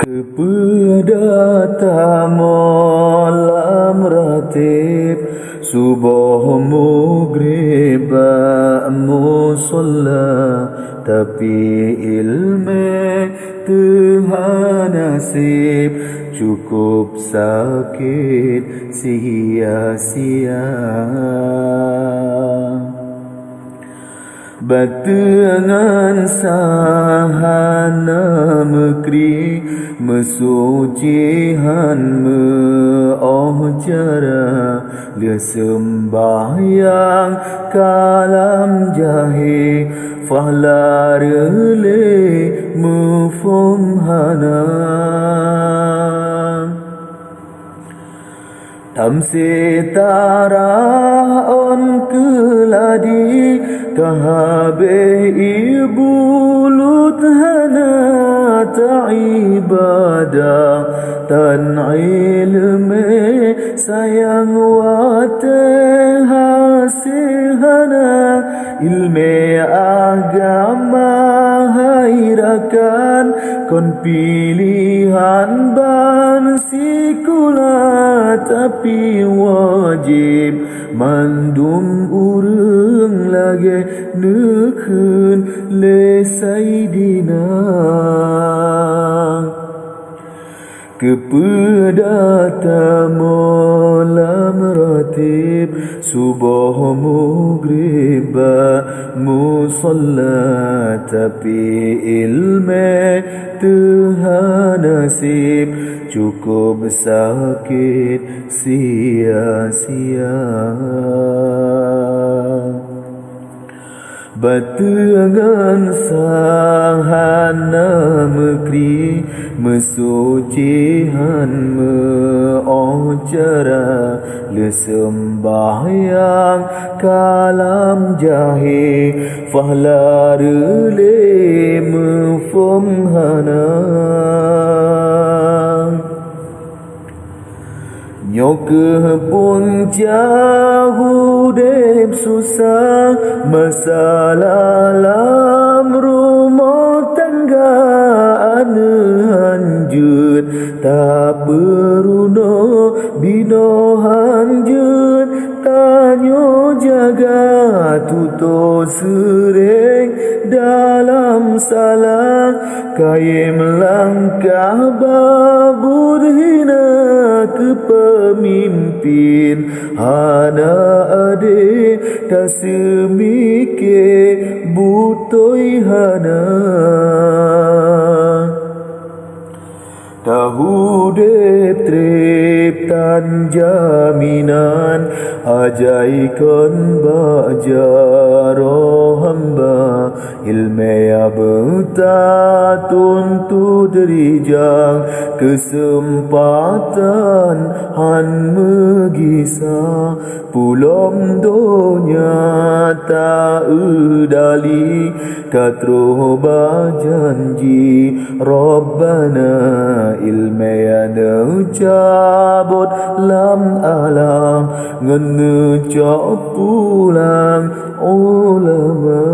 Pada malam ratib subuh maghrib musalla, tapi ilmu Tuhan nasib cukup sakit sia-sia. Batengan sahana mekri mesucihan meohjara le sembahyang kalam jahe fahlarele mufumhana tamse tarah on keladi kahabe ibulut hana ta'ibadah tan ilme sayang wate hasihana ilme agama hairakan kon pilihan ban sikula tapi wajib mandum urang lage neukheun le saidina kepada malam ratib subuh maghrib musalla, tapi ilmu Tuhan nasib cukup sakit sia-sia. Batengan sahana mekri mesucihan meohjara le sembahyang kalam jahe fahlarele mufumhana nyoke pun jauh dep susah masalah dalam rumah tangga ane hanjut tak beruno bino hanjut tanyo jaga tuto sering dalam salah kaya melangkah babur hina ke pemimpin hana ade tak semike butoi hana tahu dep trip tan jaminan ajaikan bajaro hamba ilmu ya buta tuntut rijang kesempatan han megisa pulom donya ta udali katro bajanji Rabbana ilmu ya cabut lam alam ngene pulang ulama